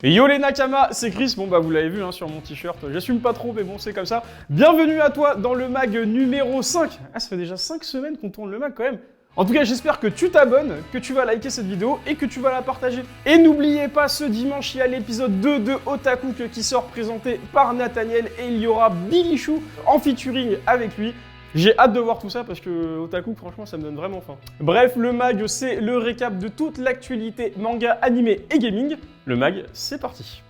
Et yo les Nakama, c'est Chris, bon bah vous l'avez vu hein, sur mon t-shirt, j'assume pas trop mais bon c'est comme ça. Bienvenue à toi dans le mag numéro 5. Ah ça fait déjà 5 semaines qu'on tourne le mag quand même. En tout cas j'espère que tu t'abonnes, que tu vas liker cette vidéo et que tu vas la partager. Et n'oubliez pas, ce dimanche il y a l'épisode 2 de Otaku qui sort présenté par Nathaniel et il y aura Billy Chou en featuring avec lui. J'ai hâte de voir tout ça parce que Otaku, franchement, ça me donne vraiment faim. Bref, le mag, c'est le récap de toute l'actualité manga, animé et gaming. Le mag, c'est parti.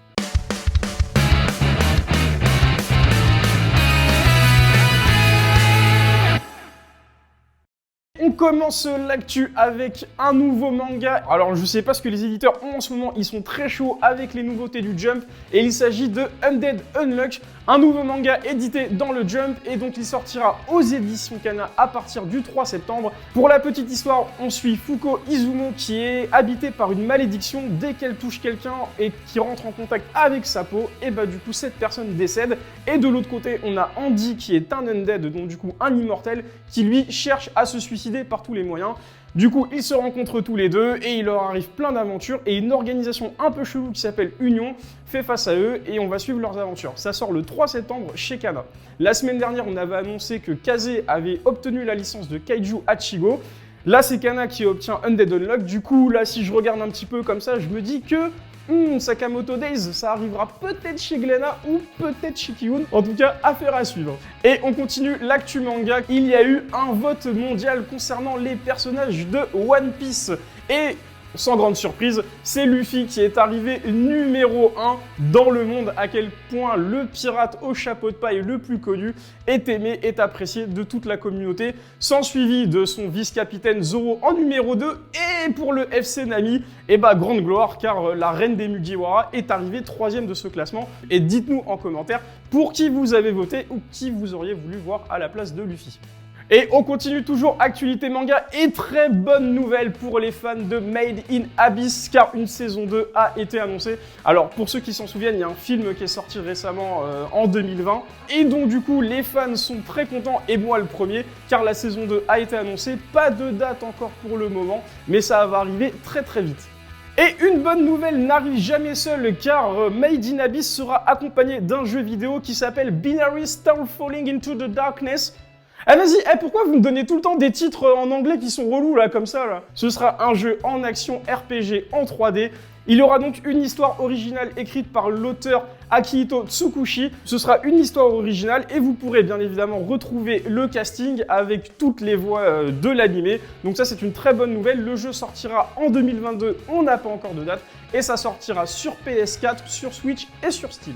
On commence l'actu avec un nouveau manga. Alors je sais pas ce que les éditeurs ont en ce moment, ils sont très chauds avec les nouveautés du Jump et il s'agit de Undead Unluck, un nouveau manga édité dans le Jump et donc il sortira aux éditions Kana à partir du 3 septembre. Pour la petite histoire, on suit Fuko Izumo qui est habité par une malédiction. Dès qu'elle touche quelqu'un et qui rentre en contact avec sa peau, et bah du coup cette personne décède. Et de l'autre côté, on a Andy qui est un Undead, donc du coup un immortel, qui lui cherche à se suicider par tous les moyens. Du coup, ils se rencontrent tous les deux et il leur arrive plein d'aventures et une organisation un peu chelou qui s'appelle Union fait face à eux et on va suivre leurs aventures. Ça sort le 3 septembre chez Kana. La semaine dernière, on avait annoncé que Kaze avait obtenu la licence de Kaiju Hachigo. Là, c'est Kana qui obtient Undead Unluck. Du coup, là, si je regarde un petit peu comme ça, je me dis que Sakamoto Days, ça arrivera peut-être chez Glénat ou peut-être chez Kiun. En tout cas, affaire à suivre. Et on continue l'actu manga. Il y a eu un vote mondial concernant les personnages de One Piece. Et sans grande surprise, c'est Luffy qui est arrivé numéro 1 dans le monde. À quel point le pirate au chapeau de paille le plus connu est aimé, est apprécié de toute la communauté. Sans suivi de son vice-capitaine Zoro en numéro 2. Et pour le FC Nami, et bah grande gloire car la reine des Mugiwara est arrivée 3ème de ce classement. Et dites-nous en commentaire pour qui vous avez voté ou qui vous auriez voulu voir à la place de Luffy. Et on continue toujours actualité manga et très bonne nouvelle pour les fans de Made in Abyss car une saison 2 a été annoncée. Alors pour ceux qui s'en souviennent, il y a un film qui est sorti récemment en 2020 et donc du coup les fans sont très contents et moi le premier car la saison 2 a été annoncée. Pas de date encore pour le moment mais ça va arriver très très vite. Et une bonne nouvelle n'arrive jamais seule car Made in Abyss sera accompagné d'un jeu vidéo qui s'appelle Binary Star Falling into the Darkness. Ah vas-y, pourquoi vous me donnez tout le temps des titres en anglais qui sont relous là, comme ça là? Ce sera un jeu en action RPG en 3D. Il y aura donc une histoire originale écrite par l'auteur Akihito Tsukushi. Ce sera une histoire originale et vous pourrez bien évidemment retrouver le casting avec toutes les voix de l'animé. Donc ça c'est une très bonne nouvelle. Le jeu sortira en 2022, on n'a pas encore de date. Et ça sortira sur PS4, sur Switch et sur Steam.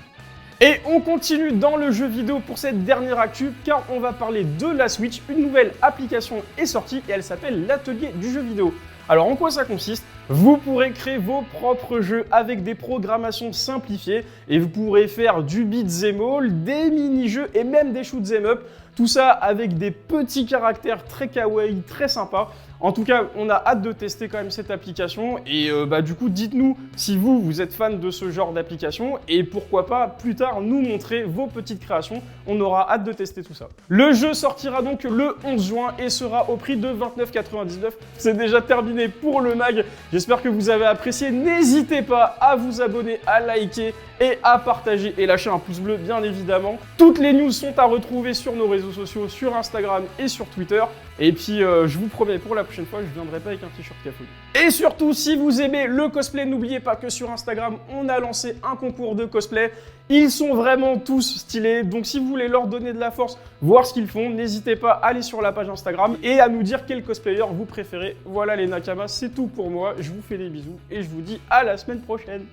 Et on continue dans le jeu vidéo pour cette dernière actu car on va parler de la Switch. Une nouvelle application est sortie et elle s'appelle l'atelier du jeu vidéo. Alors en quoi ça consiste? Vous pourrez créer vos propres jeux avec des programmations simplifiées et vous pourrez faire du beat'em all, des mini-jeux et même des shoot'em up. Tout ça avec des petits caractères très kawaii, très sympas. En tout cas, on a hâte de tester quand même cette application et du coup, dites-nous si vous êtes fan de ce genre d'application et pourquoi pas plus tard nous montrer vos petites créations. On aura hâte de tester tout ça. Le jeu sortira donc le 11 juin et sera au prix de 29,99 €. C'est déjà terminé pour le mag. J'espère que vous avez apprécié. N'hésitez pas à vous abonner, à liker et à partager et lâcher un pouce bleu bien évidemment. Toutes les news sont à retrouver sur nos réseaux sociaux, sur Instagram et sur Twitter. Et puis je vous promets pour la prochaine fois, je ne viendrai pas avec un t-shirt café. Et surtout, si vous aimez le cosplay, n'oubliez pas que sur Instagram, on a lancé un concours de cosplay. Ils sont vraiment tous stylés, donc si vous voulez leur donner de la force, voir ce qu'ils font, n'hésitez pas à aller sur la page Instagram et à nous dire quel cosplayer vous préférez. Voilà les Nakamas, c'est tout pour moi. Je vous fais des bisous et je vous dis à la semaine prochaine.